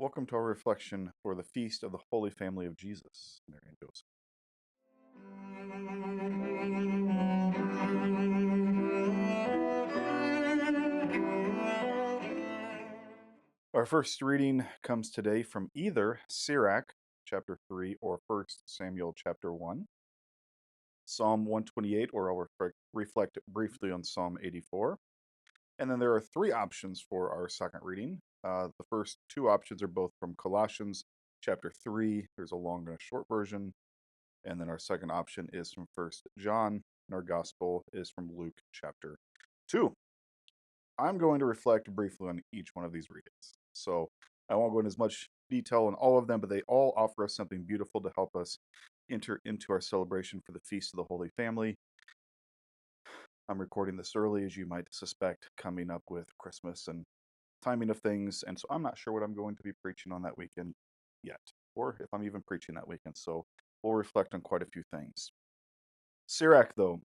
Welcome to our reflection for the feast of the Holy Family of Jesus, Mary and Joseph. Our first reading comes today from either Sirach chapter 3 or 1 Samuel chapter 1, Psalm 128, or I'll reflect briefly on Psalm 84. And then there are three options for our second reading. The first two options are both from Colossians chapter 3. There's a long and a short version. And then our second option is from First John, and our gospel is from Luke chapter 2. I'm going to reflect briefly on each one of these readings. So I won't go into as much detail on all of them, but they all offer us something beautiful to help us enter into our celebration for the Feast of the Holy Family. I'm recording this early, as you might suspect, coming up with Christmas and timing of things. And so I'm not sure what I'm going to be preaching on that weekend yet, or if I'm even preaching that weekend. So we'll reflect on quite a few things. Sirach, though,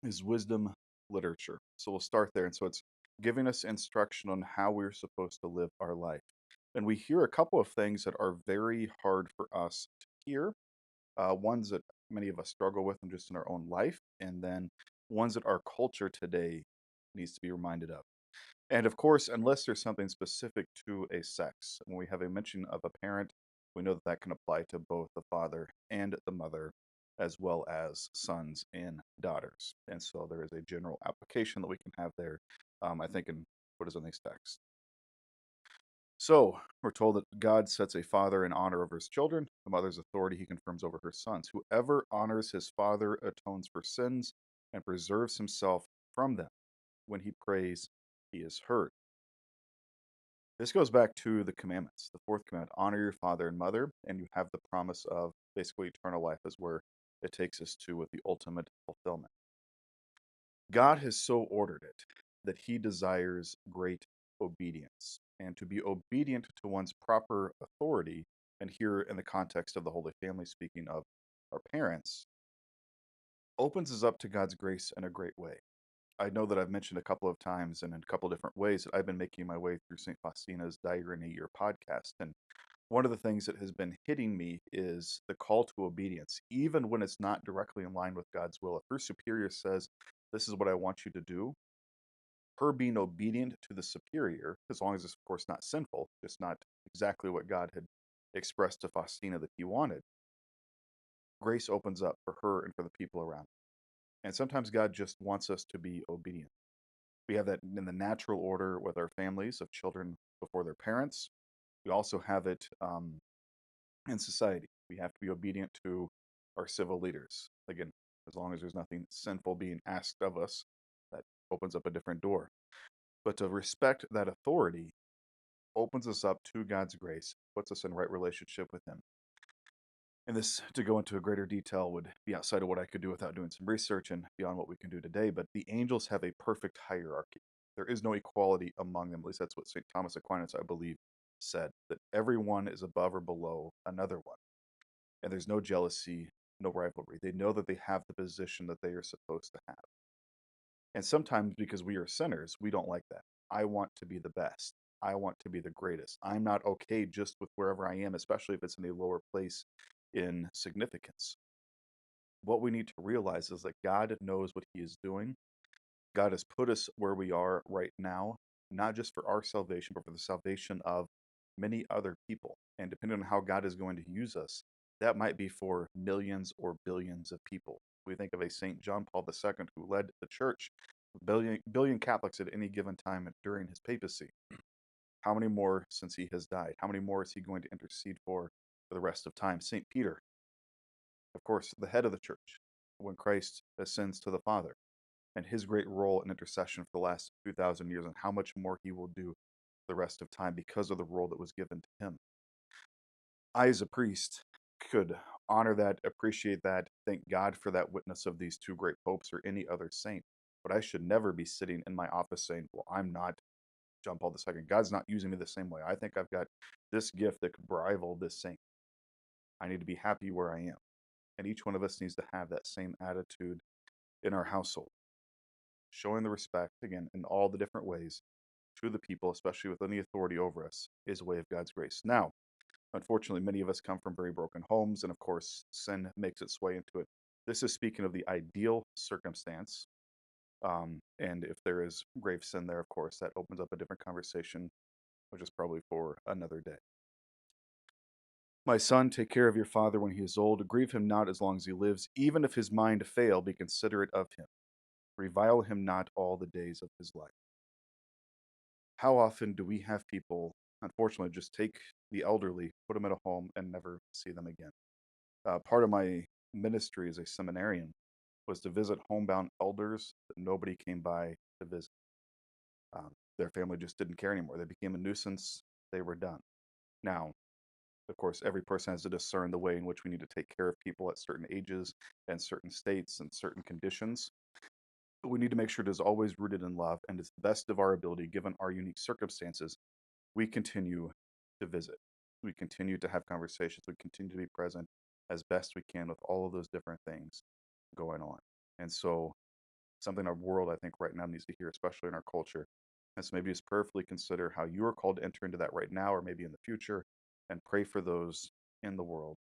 is wisdom literature. So we'll start there. And so it's giving us instruction on how we're supposed to live our life. And we hear a couple of things that are very hard for us to hear, ones that many of us struggle with just in our own life, and then ones that our culture today needs to be reminded of. And of course, unless there's something specific to a sex, when we have a mention of a parent, we know that that can apply to both the father and the mother, as well as sons and daughters. And so there is a general application that we can have there, I think, in what is in these texts. So we're told that God sets a father in honor over his children, a mother's authority he confirms over her sons. Whoever honors his father atones for sins and preserves himself from them. When he prays, he is heard. This goes back to the commandments. The fourth commandment, honor your father and mother, and you have the promise of basically eternal life, is where it takes us to with the ultimate fulfillment. God has so ordered it that he desires great obedience. And to be obedient to one's proper authority, and here in the context of the Holy Family, speaking of our parents, opens us up to God's grace in a great way. I know that I've mentioned a couple of times and in a couple of different ways that I've been making my way through St. Faustina's Diary in a Year podcast. And one of the things that has been hitting me is the call to obedience, even when it's not directly in line with God's will. If her superior says, this is what I want you to do, her being obedient to the superior, as long as it's, of course, not sinful, just not exactly what God had expressed to Faustina that he wanted, grace opens up for her and for the people around. And sometimes God just wants us to be obedient. We have that in the natural order with our families of children before their parents. We also have it in society. We have to be obedient to our civil leaders. Again, as long as there's nothing sinful being asked of us, that opens up a different door. But to respect that authority opens us up to God's grace, puts us in right relationship with Him. And this, to go into a greater detail, would be outside of what I could do without doing some research and beyond what we can do today. But the angels have a perfect hierarchy. There is no equality among them. At least that's what St. Thomas Aquinas, I believe, said, that everyone is above or below another one. And there's no jealousy, no rivalry. They know that they have the position that they are supposed to have. And sometimes, because we are sinners, we don't like that. I want to be the best. I want to be the greatest. I'm not okay just with wherever I am, especially if it's in a lower place in significance. What we need to realize is that God knows what He is doing. God has put us where we are right now, not just for our salvation, but for the salvation of many other people. And depending on how God is going to use us, that might be for millions or billions of people. We think of a St. John Paul II who led the church, billion Catholics at any given time during his papacy. How many more since he has died? How many more is he going to intercede for the rest of time? St. Peter, of course, the head of the church, when Christ ascends to the Father, and his great role in intercession for the last 2,000 years, and how much more he will do the rest of time because of the role that was given to him. I, as a priest, could honor that, appreciate that, thank God for that witness of these two great popes or any other saint. But I should never be sitting in my office saying, well, I'm not John Paul II. God's not using me the same way. I think I've got this gift that could rival this saint. I need to be happy where I am. And each one of us needs to have that same attitude in our household, showing the respect, again, in all the different ways, to the people, especially with any authority over us, is a way of God's grace. Now, unfortunately, many of us come from very broken homes, and of course, sin makes its way into it. This is speaking of the ideal circumstance. And if there is grave sin there, of course, that opens up a different conversation, which is probably for another day. My son, take care of your father when he is old. Grieve him not as long as he lives. Even if his mind fail, be considerate of him. Revile him not all the days of his life. How often do we have people, unfortunately, just take the elderly, put them in a home, and never see them again? Part of my ministry as a seminarian was to visit homebound elders that nobody came by to visit. Their family just didn't care anymore. They became a nuisance. They were done. Now, of course, every person has to discern the way in which we need to take care of people at certain ages and certain states and certain conditions. But we need to make sure it is always rooted in love, and to the best of our ability, given our unique circumstances, we continue to visit. We continue to have conversations. We continue to be present as best we can with all of those different things going on. And so, something our world, I think, right now needs to hear, especially in our culture, is maybe just prayerfully consider how you are called to enter into that right now or maybe in the future, and pray for those in the world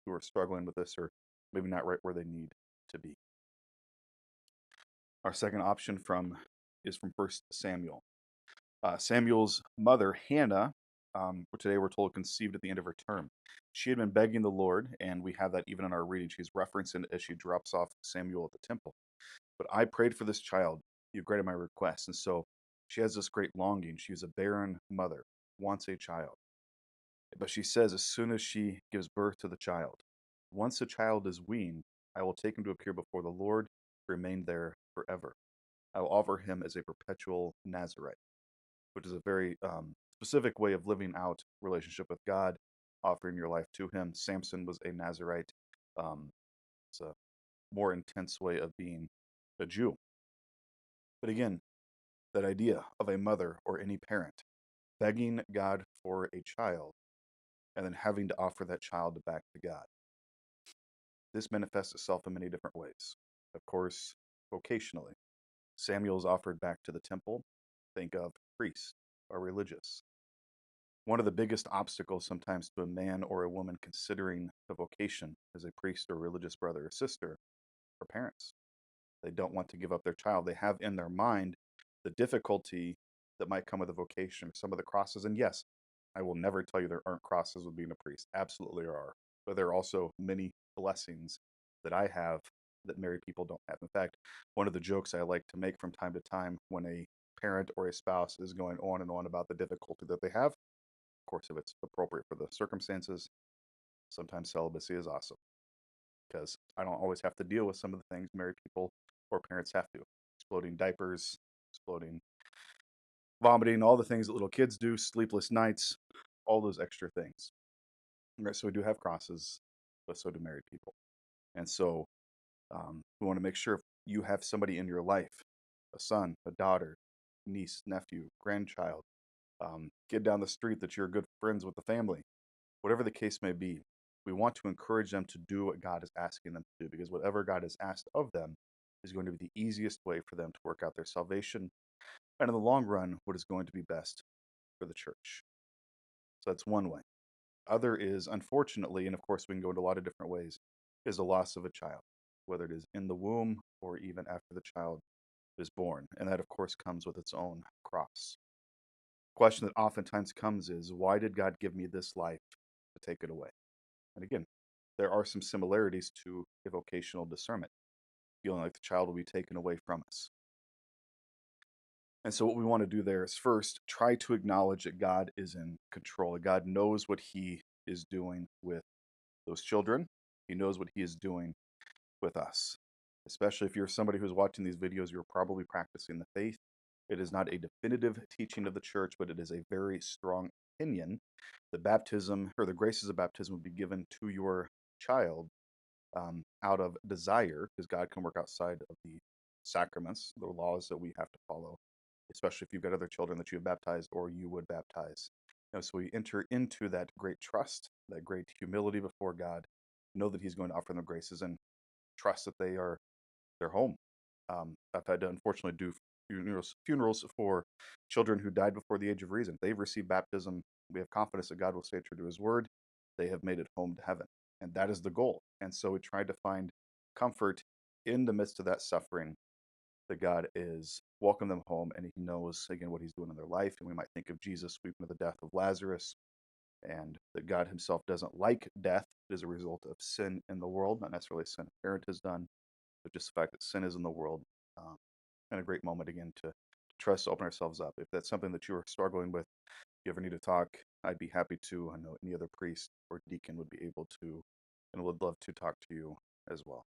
who are struggling with this or maybe not right where they need to be. Our second option is from First Samuel. Samuel's mother, Hannah, today we're told conceived at the end of her term. She had been begging the Lord, and we have that even in our reading. She's referencing as she drops off Samuel at the temple. But I prayed for this child. You granted my request. And so she has this great longing. She's a barren mother, wants a child. But she says, as soon as she gives birth to the child, once the child is weaned, I will take him to appear before the Lord, remain there forever. I will offer him as a perpetual Nazarite, which is a very specific way of living out relationship with God, offering your life to him. Samson was a Nazarite. It's a more intense way of being a Jew. But again, that idea of a mother or any parent begging God for a child and then having to offer that child back to God. This manifests itself in many different ways. Of course, vocationally, Samuel is offered back to the temple. Think of priest or religious. One of the biggest obstacles sometimes to a man or a woman considering a vocation as a priest or religious brother or sister are parents. They don't want to give up their child. They have in their mind the difficulty that might come with a vocation, some of the crosses. And yes, I will never tell you there aren't crosses with being a priest. Absolutely there are. But there are also many blessings that I have that married people don't have. In fact, one of the jokes I like to make from time to time when a parent or a spouse is going on and on about the difficulty that they have, of course, if it's appropriate for the circumstances, sometimes celibacy is awesome because I don't always have to deal with some of the things married people or parents have to. Exploding diapers, exploding vomiting, all the things that little kids do, sleepless nights, all those extra things. Right, so we do have crosses, but so do married people. And so we want to make sure if you have somebody in your life, a son, a daughter, niece, nephew, grandchild, kid down the street that you're good friends with the family, whatever the case may be, we want to encourage them to do what God is asking them to do, because whatever God has asked of them is going to be the easiest way for them to work out their salvation, and in the long run, what is going to be best for the church. So that's one way. Other is, unfortunately, and of course we can go into a lot of different ways, is the loss of a child, whether it is in the womb or even after the child is born. And that, of course, comes with its own cross. The question that oftentimes comes is, why did God give me this life to take it away? And again, there are some similarities to a vocational discernment, feeling like the child will be taken away from us. And so, what we want to do there is first try to acknowledge that God is in control. That God knows what He is doing with those children, He knows what He is doing with us. Especially if you're somebody who's watching these videos, you're probably practicing the faith. It is not a definitive teaching of the church, but it is a very strong opinion. The baptism or the graces of baptism would be given to your child out of desire, because God can work outside of the sacraments, the laws that we have to follow, especially if you've got other children that you have baptized or you would baptize. So we enter into that great trust, that great humility before God, know that He's going to offer them graces, and trust that they're home. I've had to unfortunately do funerals for children who died before the age of reason. They've received baptism. We have confidence that God will stay true to his word. They have made it home to heaven. And that is the goal. And so we tried to find comfort in the midst of that suffering, that God is welcoming them home and he knows, again, what he's doing in their life. And we might think of Jesus weeping at the death of Lazarus, and that God himself doesn't like death. It is a result of sin in the world, not necessarily sin a parent has done, but just the fact that sin is in the world. Um, and a great moment, again, to trust, to open ourselves up. If that's something that you are struggling with, if you ever need to talk, I'd be happy to. I know any other priest or deacon would be able to and would love to talk to you as well.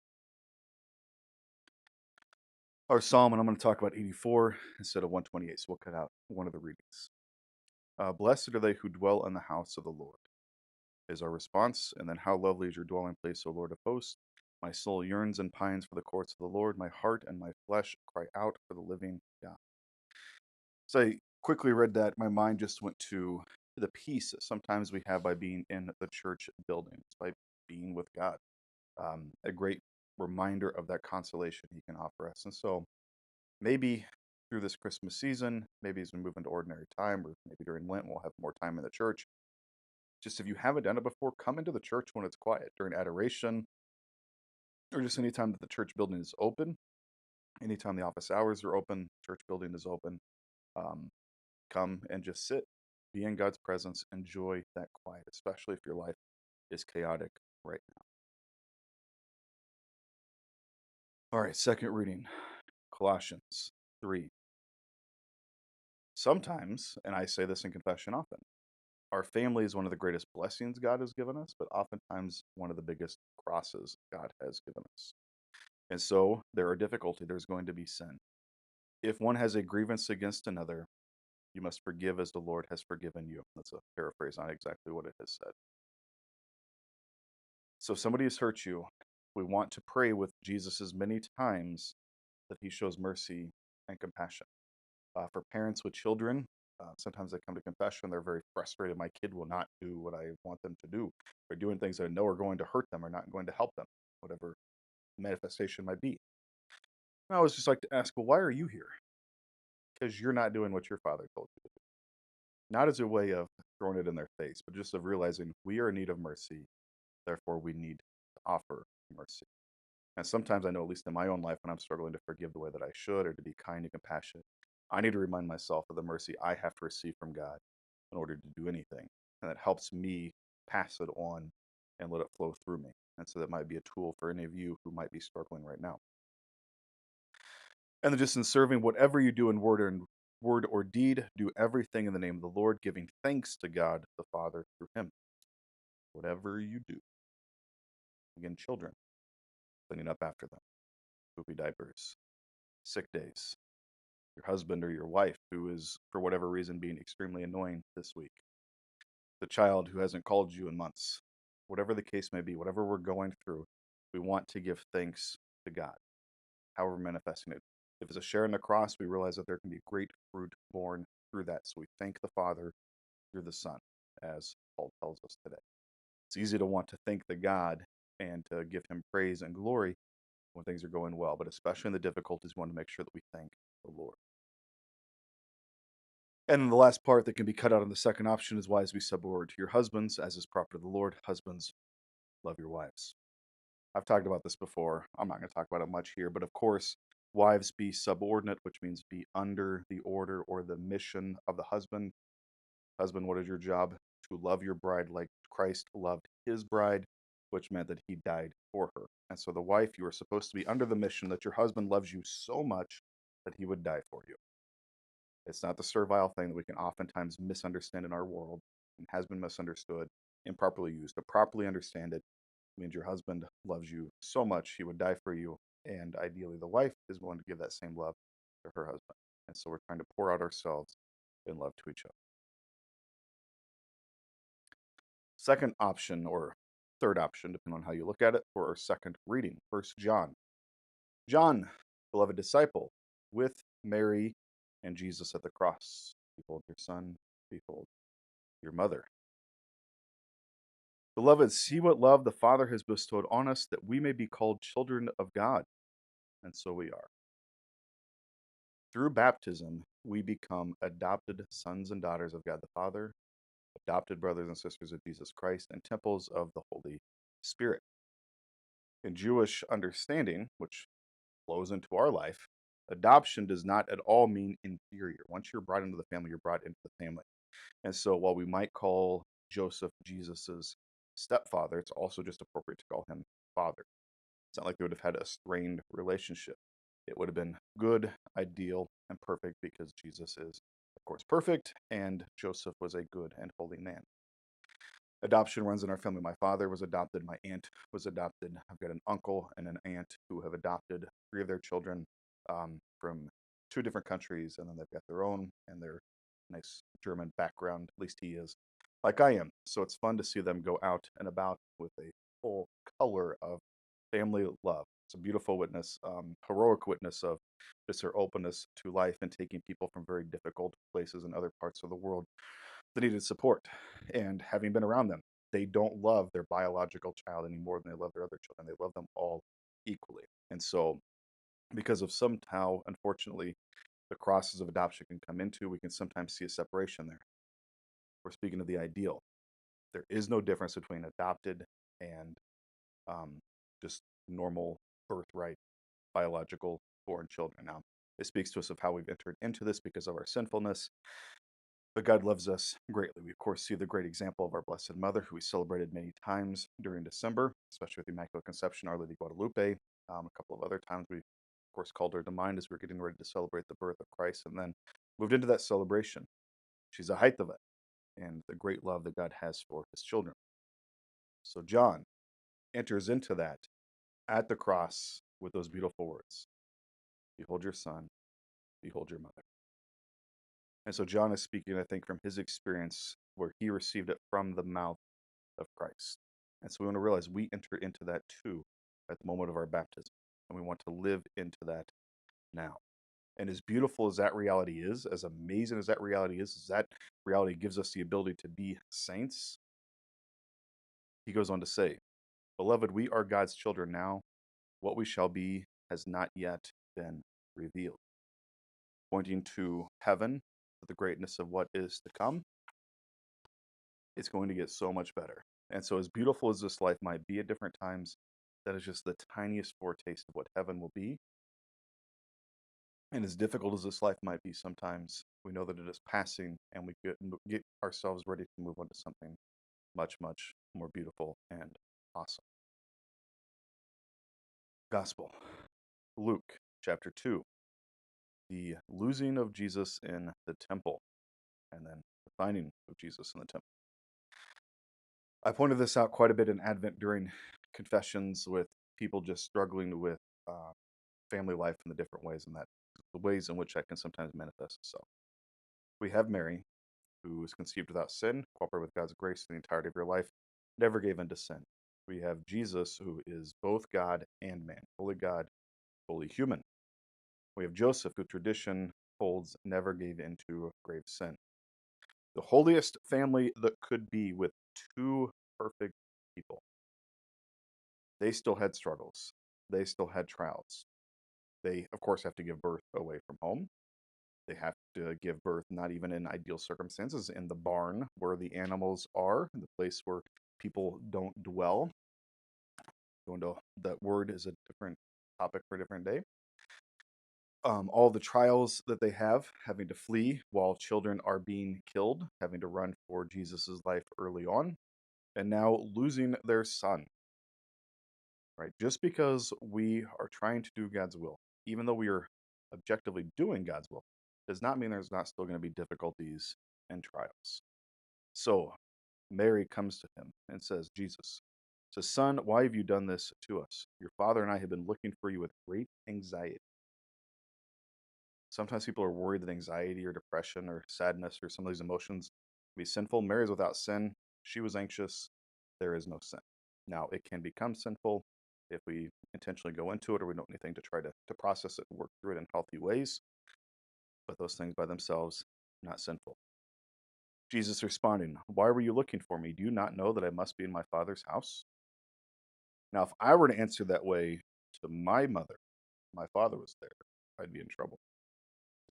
Our psalm, and I'm going to talk about 84 instead of 128, so we'll cut out one of the readings. Blessed are they who dwell in the house of the Lord, is our response. And then, how lovely is your dwelling place, O Lord of hosts. My soul yearns and pines for the courts of the Lord. My heart and my flesh cry out for the living God. So I quickly read that. My mind just went to the peace that sometimes we have by being in the church buildings, by being with God. A great reminder of that consolation he can offer us. And so maybe through this Christmas season, maybe as we move into ordinary time, or maybe during Lent, we'll have more time in the church. Just if you haven't done it before, come into the church when it's quiet during adoration, or just anytime that the church building is open. Anytime the office hours are open, church building is open. Um, Come and just sit, be in God's presence, enjoy that quiet, especially if your life is chaotic right now. All right, second reading, Colossians 3. Sometimes, and I say this in confession often, our family is one of the greatest blessings God has given us, but oftentimes one of the biggest crosses God has given us. And so there are difficulty, there's going to be sin. If one has a grievance against another, you must forgive as the Lord has forgiven you. That's a paraphrase, not exactly what it has said. So if somebody has hurt you, we want to pray with Jesus as many times that he shows mercy and compassion. For parents with children, sometimes they come to confession, they're very frustrated. My kid will not do what I want them to do. They're doing things that I know are going to hurt them or not going to help them, whatever manifestation might be. And I always just like to ask, well, why are you here? Because you're not doing what your father told you to do. Not as a way of throwing it in their face, but just of realizing we are in need of mercy. Therefore, we need to offer mercy. And sometimes I know, at least in my own life, when I'm struggling to forgive the way that I should or to be kind and compassionate, I need to remind myself of the mercy I have to receive from God in order to do anything. And that helps me pass it on and let it flow through me. And so that might be a tool for any of you who might be struggling right now. And then just in serving, whatever you do in word or deed, do everything in the name of the Lord, giving thanks to God the Father through him. Whatever you do. Again, children, cleaning up after them, poopy diapers, sick days, your husband or your wife who is, for whatever reason, being extremely annoying this week, the child who hasn't called you in months, whatever the case may be, whatever we're going through, we want to give thanks to God, how we're manifesting it. If it's a share in the cross, we realize that there can be great fruit born through that. So we thank the Father through the Son, as Paul tells us today. It's easy to want to thank the God and to give him praise and glory when things are going well, but especially in the difficulties, we want to make sure that we thank the Lord. And then the last part that can be cut out on the second option is wives be subordinate to your husbands, as is proper to the Lord. Husbands, love your wives. I've talked about this before. I'm not going to talk about it much here, but of course, wives be subordinate, which means be under the order or the mission of the husband. Husband, what is your job? To love your bride like Christ loved his bride, which meant that he died for her. And so the wife, you are supposed to be under the mission that your husband loves you so much that he would die for you. It's not the servile thing that we can oftentimes misunderstand in our world and has been misunderstood, improperly used. To properly understand it means your husband loves you so much he would die for you, and ideally the wife is willing to give that same love to her husband. And so we're trying to pour out ourselves in love to each other. Second option, or third option, depending on how you look at it, for our second reading, 1 John. John, beloved disciple, with Mary and Jesus at the cross. Behold your son, behold your mother. Beloved, see what love the Father has bestowed on us, that we may be called children of God. And so we are. Through baptism, we become adopted sons and daughters of God the Father, adopted brothers and sisters of Jesus Christ, and temples of the Holy Spirit. In Jewish understanding, which flows into our life, adoption does not at all mean inferior. Once you're brought into the family, you're brought into the family. And so while we might call Joseph Jesus's stepfather, it's also just appropriate to call him father. It's not like they would have had a strained relationship. It would have been good, ideal, and perfect because Jesus is, of course, perfect, and Joseph was a good and holy man. Adoption runs in our family. My father was adopted. My aunt was adopted. I've got an uncle and an aunt who have adopted three of their children from two different countries, and then they've got their own and their nice German background. At least he is, like I am. So it's fun to see them go out and about with a full color of family love. It's a beautiful witness, heroic witness of just their openness to life and taking people from very difficult places in other parts of the world that needed support. And having been around them, they don't love their biological child any more than they love their other children. They love them all equally. And so, because of somehow, unfortunately, the crosses of adoption can come into, we can sometimes see a separation there. We're speaking of the ideal. There is no difference between adopted and um, just normal birthright biological born children. Now, it speaks to us of how we've entered into this because of our sinfulness. But God loves us greatly. We, of course, see the great example of our Blessed Mother, who we celebrated many times during December, especially with the Immaculate Conception, Our Lady Guadalupe. A couple of other times we, of course, called her to mind as we were getting ready to celebrate the birth of Christ, and then moved into that celebration. She's a height of it, and the great love that God has for his children. So John enters into that at the cross with those beautiful words: Behold your son, behold your mother. And so John is speaking, I think, from his experience where he received it from the mouth of Christ. And so we want to realize we enter into that too at the moment of our baptism. And we want to live into that now. And as beautiful as that reality is, as amazing as that reality is, that reality gives us the ability to be saints. He goes on to say, Beloved, we are God's children now. What we shall be has not yet been revealed. Pointing to heaven, to the greatness of what is to come, it's going to get so much better. And so, as beautiful as this life might be at different times, that is just the tiniest foretaste of what heaven will be. And as difficult as this life might be sometimes, we know that it is passing, and we get ourselves ready to move on to something much, much more beautiful and awesome. Gospel, Luke chapter 2, the losing of Jesus in the temple, and then the finding of Jesus in the temple. I pointed this out quite a bit in Advent during confessions with people just struggling with uh, family life in the different ways, and that the ways in which that can sometimes manifest itself. We have Mary, who was conceived without sin, cooperated with God's grace in the entirety of her life, never gave in to sin. We have Jesus, who is both God and man, fully God, fully human. We have Joseph, who tradition holds never gave into grave sin. The holiest family that could be with two perfect people. They still had struggles. They still had trials. They, of course, have to give birth away from home. They have to give birth not even in ideal circumstances, in the barn where the animals are, the place where people don't dwell. Going to that word is a different topic for a different day. All the trials that they have, having to flee while children are being killed, having to run for Jesus's life early on, and now losing their son. Right? Just because we are trying to do God's will, even though we are objectively doing God's will, does not mean there's not still going to be difficulties and trials. So Mary comes to him and says, Jesus, says, Son, why have you done this to us? Your father and I have been looking for you with great anxiety. Sometimes people are worried that anxiety or depression or sadness or some of these emotions be sinful. Mary's without sin. She was anxious. There is no sin. Now, it can become sinful if we intentionally go into it or we don't do anything to try to process it and work through it in healthy ways. But those things by themselves, not sinful. Jesus responding, Why were you looking for me? Do you not know that I must be in my Father's house? Now, if I were to answer that way to my mother, my father was there, I'd be in trouble.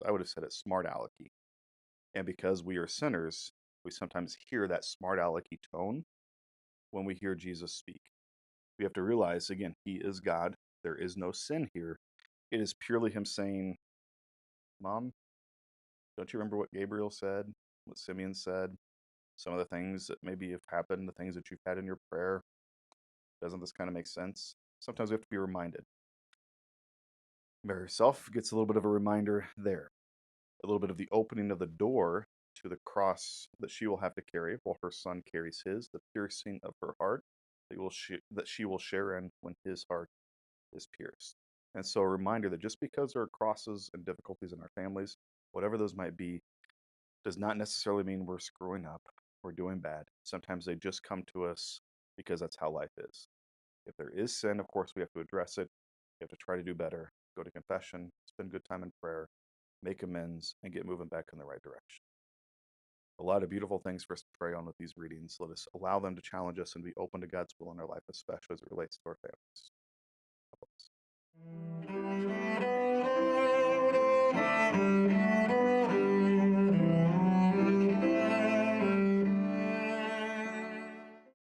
I would have said it smart alecky. And because we are sinners, we sometimes hear that smart alecky tone when we hear Jesus speak. We have to realize, again, he is God. There is no sin here. It is purely him saying, Mom, don't you remember what Gabriel said, what Simeon said, some of the things that maybe have happened, the things that you've had in your prayer? Doesn't this kind of make sense? Sometimes we have to be reminded. Mary herself gets a little bit of a reminder there, a little bit of the opening of the door to the cross that she will have to carry while her son carries his, the piercing of her heart that she will share in when his heart is pierced. And so a reminder that just because there are crosses and difficulties in our families, whatever those might be, does not necessarily mean we're screwing up or doing bad. Sometimes they just come to us because that's how life is. If there is sin, of course, we have to address it. We have to try to do better, go to confession, spend good time in prayer, make amends, and get moving back in the right direction. A lot of beautiful things for us to pray on with these readings. Let us allow them to challenge us and be open to God's will in our life, especially as it relates to our families. God bless.